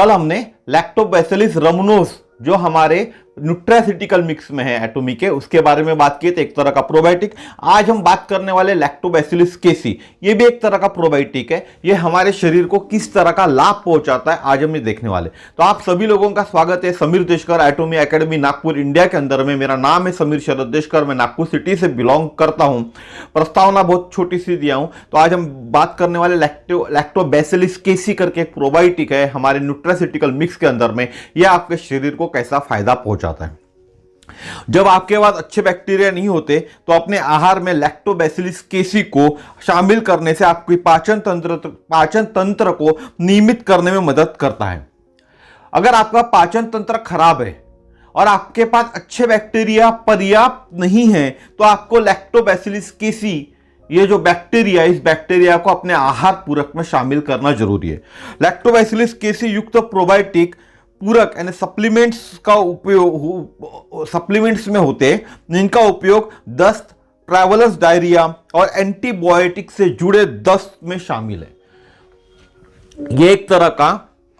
कल हमने लैक्टोबैसिलस रमनोस जो हमारे न्यूट्रास्यूटिकल मिक्स में है एटोमी के, उसके बारे में बात की थी, एक तरह का प्रोबायोटिक। आज हम बात करने वाले लैक्टोबैसिलस केसी, ये भी एक तरह का प्रोबायोटिक है। ये हमारे शरीर को किस तरह का लाभ पहुंचाता है आज हम ये देखने वाले। तो आप सभी लोगों का स्वागत है Sameer Deshkar Atomy academy Nagpur India के अंदर में। मेरा नाम है समीर शरद देशकर, मैं नागपुर सिटी से बिलोंग करता हूं। प्रस्तावना बहुत छोटी सी दिया हूं। तो आज हम बात करने वाले लैक्टोबैसिलस केसी करके एक प्रोबायोटिक है हमारे न्यूट्रास्यूटिकल मिक्स के अंदर में। यह आपके शरीर को कैसा फायदा पहुंचाता है। जब आपके पास अच्छे बैक्टीरिया नहीं होते तो अपने आहार में लैक्टोबैसिलस केसी को शामिल करने से आपकी पाचन तंत्र को नियमित करने में मदद करता है। अगर आपका पाचन तंत्र खराब है और आपके पास अच्छे बैक्टीरिया पर्याप्त नहीं है तो आपको लैक्टोबैसिलस केसी, ये जो बैक्टीरिया, इस बैक्टीरिया को अपने आहार पूरक में शामिल करना जरूरी है। लैक्टोबैसिलस केसी युक्त प्रोबायोटिक पूरक यानी सप्लीमेंट्स का उपयोग सप्लीमेंट्स में होते हैं, जिनका उपयोग दस्त, ट्रैवलर्स डायरिया और एंटीबायोटिक से जुड़े दस्त में शामिल है। यह एक तरह का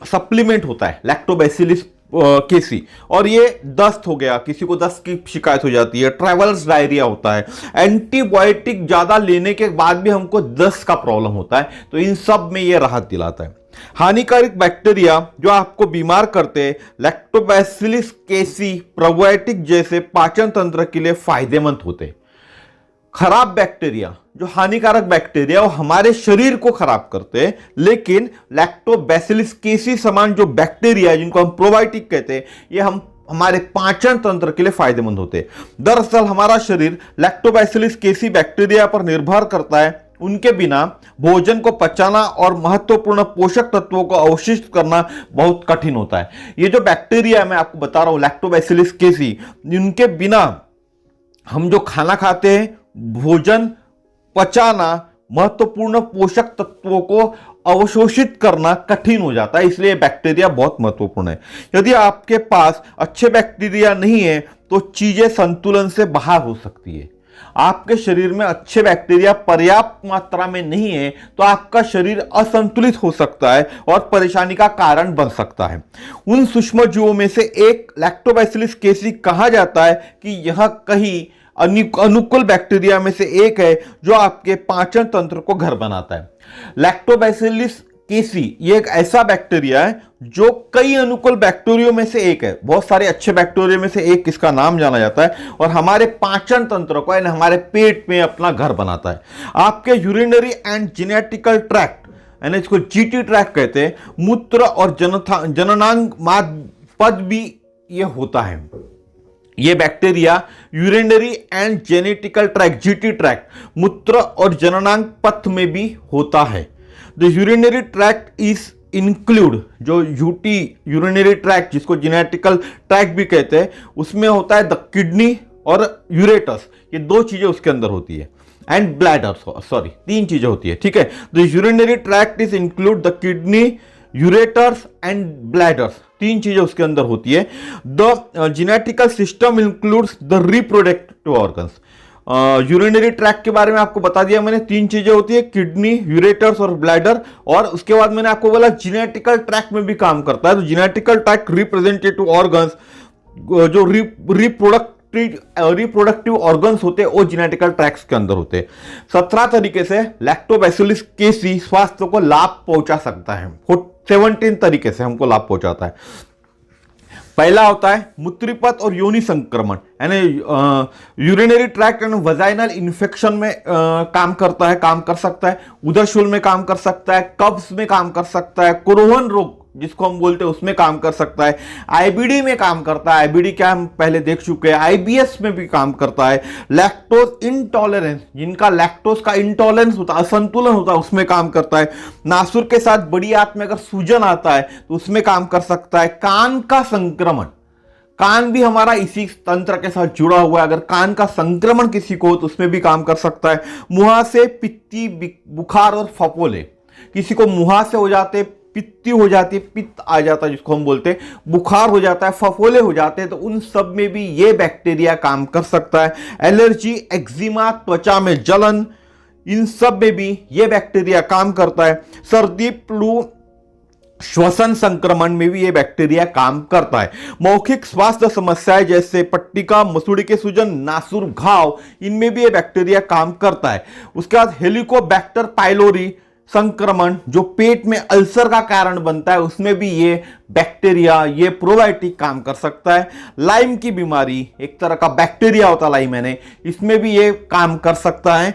सप्लीमेंट होता है लैक्टोबैसिलस केसी। और ये दस्त हो गया, किसी को दस्त की शिकायत हो जाती है, ट्रैवलर्स डायरिया होता है, एंटीबायोटिक ज्यादा लेने के बाद भी हमको दस्त का प्रॉब्लम होता है, तो इन सब में ये राहत दिलाता है। हानिकारक बैक्टीरिया जो आपको बीमार करते हैं, लैक्टोबैसिलस केसी प्रोबायोटिक जैसे पाचन तंत्र के लिए फायदेमंद होते हैं। खराब बैक्टीरिया, जो हानिकारक बैक्टीरिया वो हमारे शरीर को खराब करते हैं, लेकिन लैक्टोबैसिलस केसी समान जो बैक्टीरिया जिनको हम प्रोबायोटिक कहते हैं, ये हमारे पाचन तंत्र के लिए फायदेमंद होते हैं। दरअसल हमारा शरीर लैक्टोबैसिलस केसी बैक्टीरिया पर निर्भर करता है। उनके बिना भोजन को पचाना और महत्वपूर्ण पोषक तत्वों को अवशिष्ट करना बहुत कठिन होता है। ये जो बैक्टीरिया मैं आपको बता रहा हूं लैक्टोबैसिलस केसी, इनके बिना हम जो खाना खाते हैं, भोजन पचाना, महत्वपूर्ण पोषक तत्वों को अवशोषित करना कठिन हो जाता है। इसलिए बैक्टीरिया बहुत महत्वपूर्ण है। यदि आपके पास अच्छे बैक्टीरिया नहीं है तो चीजें संतुलन से बाहर हो सकती है। आपके शरीर में अच्छे बैक्टीरिया पर्याप्त मात्रा में नहीं है तो आपका शरीर असंतुलित हो सकता है और परेशानी का कारण बन सकता है। उन सूक्ष्म जीवों में से एक लैक्टोबैसिलस केसी कहा जाता है कि यह कहीं अनुकूल बैक्टीरिया में से एक है जो आपके पाचन तंत्र को घर बनाता है। लैक्टोबैसिलस केसी ये एक ऐसा बैक्टीरिया है जो कई अनुकूल बैक्टीरिया में से एक है। बहुत सारे अच्छे बैक्टीरिया में से एक इसका नाम जाना जाता है और हमारे पाचन तंत्र को यानी हमारे पेट में अपना घर बनाता है। आपके यूरिनरी एंड जेनेटिकल ट्रैक्ट यानी इसको जीटी ट्रैक्ट कहते हैं, मूत्र और जननांग पद भी ये होता है। ये bacteria urinary and genetical tract GT tract, मूत्र और जननांग पथ में भी होता है। The urinary tract is include, जो यूटी यूरिनरी ट्रैक्ट जिसको जेनेटिकल ट्रैक्ट भी कहते हैं, उसमें होता है द किडनी और यूरेटस, ये दो चीजें उसके अंदर होती है, एंड ब्लैडर, सॉरी तीन चीजें होती है, ठीक है। The urinary tract is include the kidney, ureters and bladders, तीन चीजें उसके अंदर होती है। The genetical system includes the reproductive organs. Urinary tract के बारे में आपको बता दिया मैंने, तीन चीजें होती है, किडनी, यूरेटर्स और ब्लैडर। और उसके बाद मैंने आपको बोला जेनेटिकल ट्रैक्ट में भी काम करता है। तो जेनेटिकल ट्रैक्ट रिप्रेजेंटेटिव ऑर्गन्स, जो रिप्रोडक्टिव ऑर्गन्स होते हैं वो जेनेटिकल ट्रैक्ट के अंदर होते हैं। 17 तरीके से लैक्टोबैसिलस केसी स्वास्थ्य को लाभ पहुंचा सकता है। 17 तरीके से हमको लाभ पहुंचाता है। पहला होता है मूत्रपथ और योनि संक्रमण, यानी urinary tract and vaginal infection में काम कर सकता है, उदरशूल में काम कर सकता है, कब्ज में काम कर सकता है, कुरोहन रोग जिसको हम बोलते हैं उसमें काम कर सकता है, आईबीडी में काम करता है, आईबीडी क्या हम पहले देख चुके हैं, आईबीएस में भी काम करता है, लैक्टोज इंटॉलरेंस, जिनका लैक्टोज का इंटॉलरेंस होता है, असंतुलन होता है, उसमें काम करता है, नासुर के साथ बड़ी आंत में अगर सूजन आता है तो उसमें काम कर सकता है, कान का संक्रमण, कान भी हमारा इसी तंत्र के साथ जुड़ा हुआ है, अगर कान का संक्रमण किसी को हो तो उसमें भी काम कर सकता है, मुहासे, पित्ती, बुखार और फफोले, किसी को मुहासे हो जाते, पित्ती हो जाती है, पित्त आ जाता है जिसको हम बोलते हैं, बुखार हो जाता है, फफोले हो जाते हैं, तो उन सब में भी ये बैक्टीरिया काम कर सकता है। एलर्जी, एक्जिमा, त्वचा में जलन, इन सब में भी ये बैक्टीरिया काम करता है। सर्दी, फ्लू, श्वसन संक्रमण में भी ये बैक्टीरिया काम करता है। मौखिक स्वास्थ्य समस्याएं जैसे पट्टिका, मसूड़े के सूजन, नासूर घाव, इनमें भी ये बैक्टीरिया काम करता है। उसके बाद हेलिकोबैक्टर पाइलोरी संक्रमण जो पेट में अल्सर का कारण बनता है, उसमें भी ये बैक्टीरिया, ये प्रोबायोटिक काम कर सकता है। लाइम की बीमारी, एक तरह का बैक्टीरिया होता है लाइम, इसमें भी ये काम कर सकता है।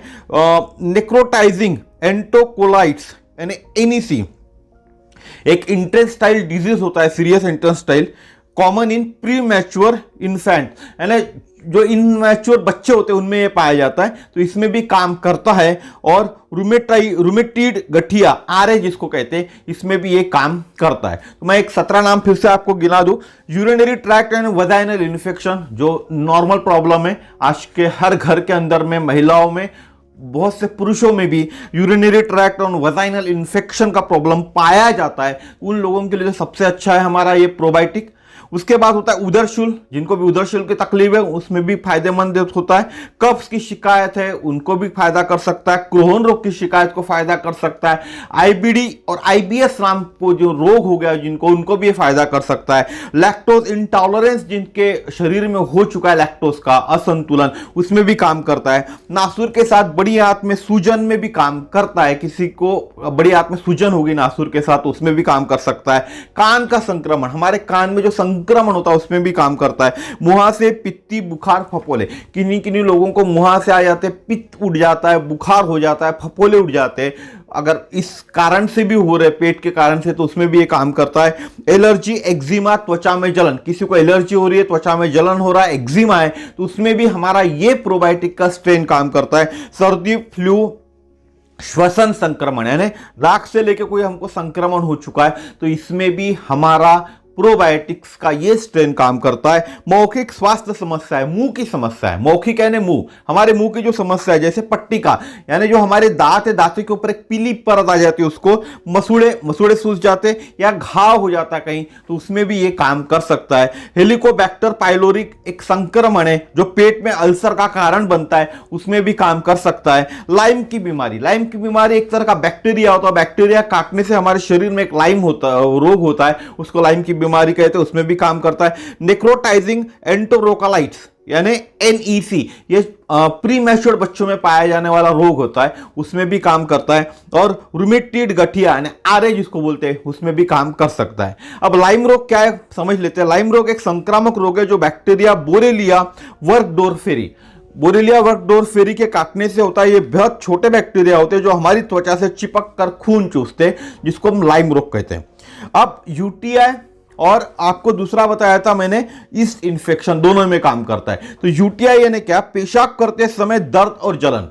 नेक्रोटाइजिंग एंटोकोलाइट्स यानी एनईसी एक इंटेस्टाइल डिजीज होता है, serious intestinal, common in pre mature infant, यानी जो इनमैच्योर बच्चे होते हैं उनमें ये पाया जाता है, तो इसमें भी काम करता है। और रुमेटिड गठिया, आरए जिसको कहते हैं, इसमें भी ये काम करता है। तो मैं एक 17 नाम फिर से आपको गिना दूं। Urinary tract and vaginal infection जो नॉर्मल प्रॉब्लम है आज के हर घर के अंदर में, महिलाओं में, बहुत से पुरुषों में भी यूरिनरी ट्रैक्ट और वजाइनल इन्फेक्शन का प्रॉब्लम पाया जाता है। उन लोगों के लिए सबसे अच्छा है हमारा ये प्रोबायोटिक। उसके बाद होता है उदरशूल, जिनको भी उदरशूल की तकलीफ है उसमें भी फायदेमंद होता है। कब्ज की शिकायत है उनको भी फायदा कर सकता है। क्रोहन रोग की शिकायत को फायदा कर सकता है। आईबीडी और आईबीएस नाम को जो रोग हो गया जिनको, उनको भी फायदा कर सकता है। लैक्टोज इंटॉलरेंस जिनके शरीर में हो चुका है लैक्टोज का असंतुलन, उसमें भी काम करता है। नासूर के साथ बड़ी आंत में सूजन में भी काम करता है। किसी को बड़ी आंत में सूजन होगी नासूर के साथ, उसमें भी काम कर सकता है। कान का संक्रमण, हमारे कान में जो संक्रमण होता है उसमें भी काम करता है। मुहासे, पित्ती, बुखार, फफोले, किन्हीं किन्हीं लोगों को मुहासे आ जाते हैं, पित्त उठ जाता है, बुखार हो जाता है, फफोले उठ जाते हैं, अगर इस कारण से भी हो रहे पेट के कारण से, तो उसमें भी ये काम करता है। एलर्जी, एक्जिमा, त्वचा में जलन, किसी को एलर्जी हो रही है, त्वचा में जलन हो रहा है, एक्जिमा है, तो उसमें भी हमारा ये प्रोबायोटिक का स्ट्रेन काम करता है। सर्दी, फ्लू, श्वसन संक्रमण यानी राख से लेके कोई हमको संक्रमण हो चुका है, तो इसमें भी हमारा प्रोबायोटिक्स का ये स्ट्रेन काम करता है। मौखिक स्वास्थ्य समस्या है, मुंह की समस्या है, मौखिक यानी मुंह, हमारे मुंह की जो समस्या है, जैसे पट्टिका यानी जो हमारे दांत है, दांतों के ऊपर एक पीली परत आ जाती है, उसको मसूड़े सूज जाते या घाव हो जाता है कहीं, तो उसमें भी ये काम कर सकता है। हेलिकोबैक्टर पाइलोरी एक संक्रमण है जो पेट में अल्सर का कारण बनता है, उसमें भी काम कर सकता है। लाइम की बीमारी एक तरह का बैक्टीरिया होता है, बैक्टीरिया काटने से हमारे शरीर में एक लाइम होता है, रोग होता है, उसको लाइम की बीमारी कहते हैं, उसमें भी काम करता है। नेक्रोटाइजिंग एंटोरोकालाइट्स यानी एनईसी, ये प्री मैच्योर बच्चों में पाया जाने वाला रोग होता है, उसमें भी काम करता है। और रुमेटिड गठिया यानी आरए जिसको बोलते हैं, उसमें भी काम कर सकता है। अब लाइम रोग क्या है समझ लेते हैं। लाइम रोग एक संक्रामक रोग है जो बैक्टीरिया बोरेलिया वर्कडोरफेरी के काटने से होता है। ये बहुत छोटे बैक्टीरिया होते हैं जो हमारी त्वचा से चिपक कर खून चूसते हैं, जिसको हम लाइम रोग कहते हैं। अब यूटीआई और आपको दूसरा बताया था मैंने, ईस्ट इन्फेक्शन, दोनों में काम करता है। तो यूटीआई यानी क्या, पेशाब करते समय दर्द और जलन।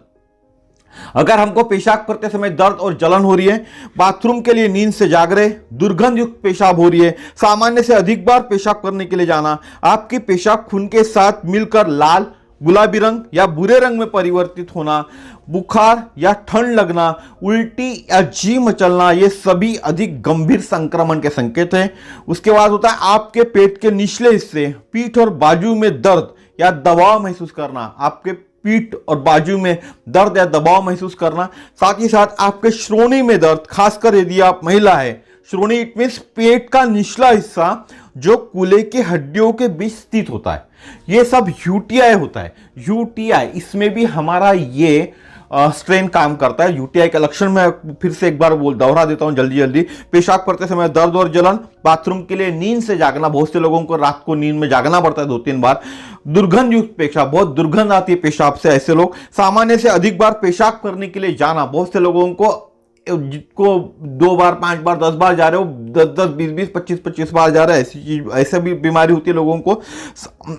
अगर हमको पेशाब करते समय दर्द और जलन हो रही है, बाथरूम के लिए नींद से जाग रहे, दुर्गंध युक्त पेशाब हो रही है, सामान्य से अधिक बार पेशाब करने के लिए जाना, आपकी पेशाब खून के साथ मिलकर लाल, गुलाबी रंग या भूरे रंग में परिवर्तित होना, बुखार या ठंड लगना, उल्टी या जी मचलना, ये सभी अधिक गंभीर संक्रमण के संकेत हैं। उसके बाद होता है आपके पेट के निचले हिस्से, पीठ और बाजू में दर्द या दबाव महसूस करना, आपके पीठ और बाजू में दर्द या दबाव महसूस करना, साथ ही साथ आपके श्रोणी में दर्द, खासकर यदि आप महिला है। श्रोणी इट मीन्स पेट का निचला हिस्सा जो कूल्हे की हड्डियों के बीच स्थित होता है, ये सब यूटीआई होता है। यूटीआई, इसमें भी हमारा ये स्ट्रेन काम करता है। यूटीआई का लक्षण मैं फिर से एक बार दोहरा देता हूं जल्दी। पेशाब करते समय दर्द और जलन, बाथरूम के लिए नींद से जागना, बहुत से लोगों को रात को नींद में जागना पड़ता है 2-3 बार, दुर्गंध युक्त पेशाब, बहुत दुर्गंध आती है पेशाब से, ऐसे लोग, सामान्य से अधिक बार पेशाब करने के लिए जाना, बहुत से लोगों को जिसको 2 बार, 5 बार, 10 बार जा रहे हो, 10-10, 20-20, 25-25 बार जा रहा है, ऐसी चीज, ऐसे भी बीमारी होती है लोगों को।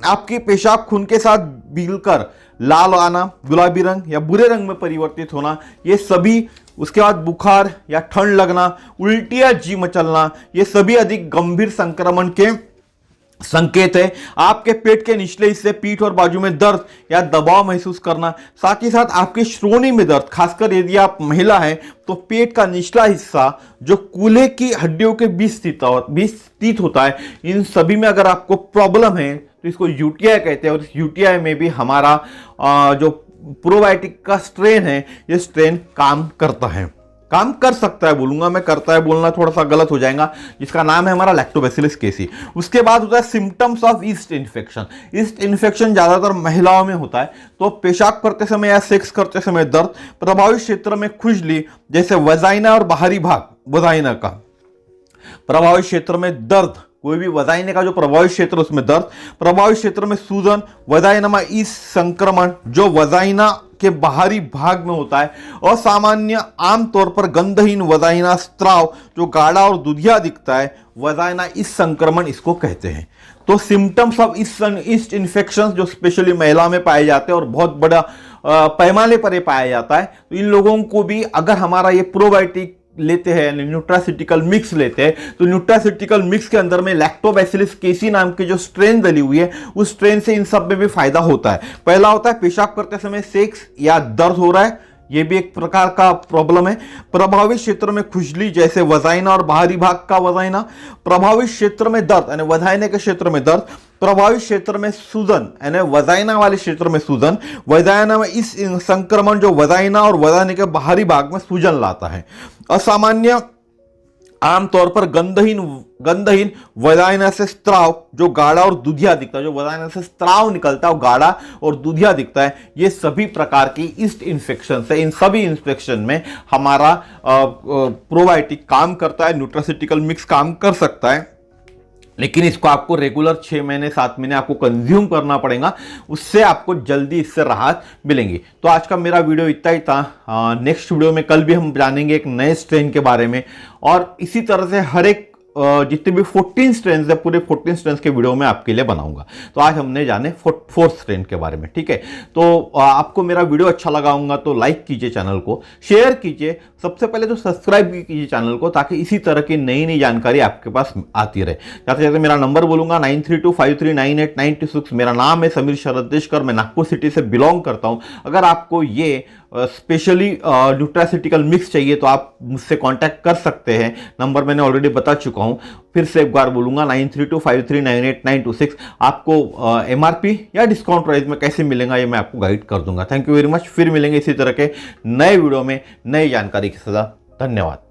आपकी पेशाब खून के साथ मिलकर लाल आना, गुलाबी रंग या भूरे रंग में परिवर्तित होना, ये सभी। उसके बाद बुखार या ठंड लगना, उल्टी या जी मचलना, ये सभी अधिक गंभीर संक्रमण के संकेत है। आपके पेट के निचले हिस्से, पीठ और बाजू में दर्द या दबाव महसूस करना, साथ ही साथ आपकी श्रोणी में दर्द, खासकर यदि आप महिला हैं तो पेट का निचला हिस्सा जो कूल्हे की हड्डियों के बीच स्थित होता है, इन सभी में अगर आपको प्रॉब्लम है तो इसको यूटीआई कहते हैं। और इस यूटीआई में भी हमारा जो प्रोबायोटिक का स्ट्रेन है, ये स्ट्रेन काम करता है। काम कर सकता है बोलूंगा मैं, करता है बोलना थोड़ा सा गलत हो जाएगा, जिसका नाम है हमारा लैक्टोबैसिलस केसी। उसके बाद होता है symptoms of east infection. East infection ज्यादातर महिलाओं में होता है, तो पेशाब करते समय या सेक्स करते समय दर्द, प्रभावित क्षेत्र में खुजली जैसे वजाइना और बाहरी भाग वजाइना का, प्रभावित क्षेत्र में दर्द, कोई भी वजाइने का जो प्रभावित क्षेत्र उसमें दर्द, प्रभावित क्षेत्र में सूजन, वजाइना में ईस्ट संक्रमण जो वजाइना के बाहरी भाग में होता है, असामान्य आमतौर पर गंधहीन वजाइना स्त्राव जो गाढ़ा और दुधिया दिखता है, वजाइना ईस्ट संक्रमण इसको कहते हैं। तो सिम्टम्स ऑफ ईस्ट इन्फेक्शन जो स्पेशली महिला में पाए जाते हैं और बहुत बड़ा पैमाने पर ये पाया जाता है, तो इन लोगों को भी अगर हमारा ये प्रोबायोटिक लेते हैं, न्यूट्रासिटिकल मिक्स लेते हैं, तो न्यूट्रासिटिकल मिक्स के अंदर में लैक्टोबैसिलस केसी नाम की जो स्ट्रेन डली हुई है, उस स्ट्रेन से इन सब में भी फायदा होता है। पहला होता है पेशाब करते समय सेक्स या दर्द हो रहा है, यह भी एक प्रकार का प्रॉब्लम है। प्रभावित क्षेत्र में खुजली जैसे वजाइना और बाहरी भाग का वजाइना, प्रभावित क्षेत्र में दर्द यानी वजाइना के क्षेत्र में दर्द, प्रभावित क्षेत्र में सूजन यानी वजाइना वाले क्षेत्र में सूजन, वजाइना में इस संक्रमण जो वजाइना और वजाइना के बाहरी भाग में सूजन लाता है, असामान्य आमतौर पर गंधहीन वजाइना से स्त्राव जो गाढ़ा और दुधिया दिखता है, जो वजाइना से स्त्राव निकलता है वो गाढ़ा और दुधिया दिखता है, ये सभी प्रकार की ईस्ट इन्फेक्शन है। इन सभी इन्फेक्शन में हमारा प्रोबायोटिक काम करता है, न्यूट्रासिटिकल मिक्स काम कर सकता है, लेकिन इसको आपको रेगुलर 6 महीने 7 महीने आपको कंज्यूम करना पड़ेगा, उससे आपको जल्दी इससे राहत मिलेंगी। तो आज का मेरा वीडियो इतना ही था। नेक्स्ट वीडियो में कल भी हम जानेंगे एक नए स्ट्रेन के बारे में, और इसी तरह से हर एक जितने भी 14 स्ट्रेन है पूरे 14 स्ट्रेन के वीडियो में आपके लिए बनाऊंगा। तो आज हमने जाने 4th स्ट्रेन के बारे में, ठीक है। तो आपको मेरा वीडियो अच्छा लगा होगा तो लाइक कीजिए, चैनल को शेयर कीजिए, सबसे पहले तो सब्सक्राइब भी कीजिए चैनल को, ताकि इसी तरह की नई नई जानकारी आपके पास आती रहे। जाते जाते मेरा नंबर बोलूंगा 9325398926। मेरा नाम है समीर शरद देशकर, मैं नागपुर सिटी से बिलोंग करता हूं। अगर आपको ये स्पेशली न्यूट्रासिटिकल मिक्स चाहिए तो आप मुझसे कांटेक्ट कर सकते हैं, नंबर मैंने ऑलरेडी बता चुका हूं, फिर से एक बार बोलूंगा 9325398926। आपको MRP या डिस्काउंट प्राइस में कैसे मिलेगा ये मैं आपको गाइड कर दूंगा। Thank you very much. फिर मिलेंगे इसी तरह के नए वीडियो में नई जानकारी के साथ। धन्यवाद।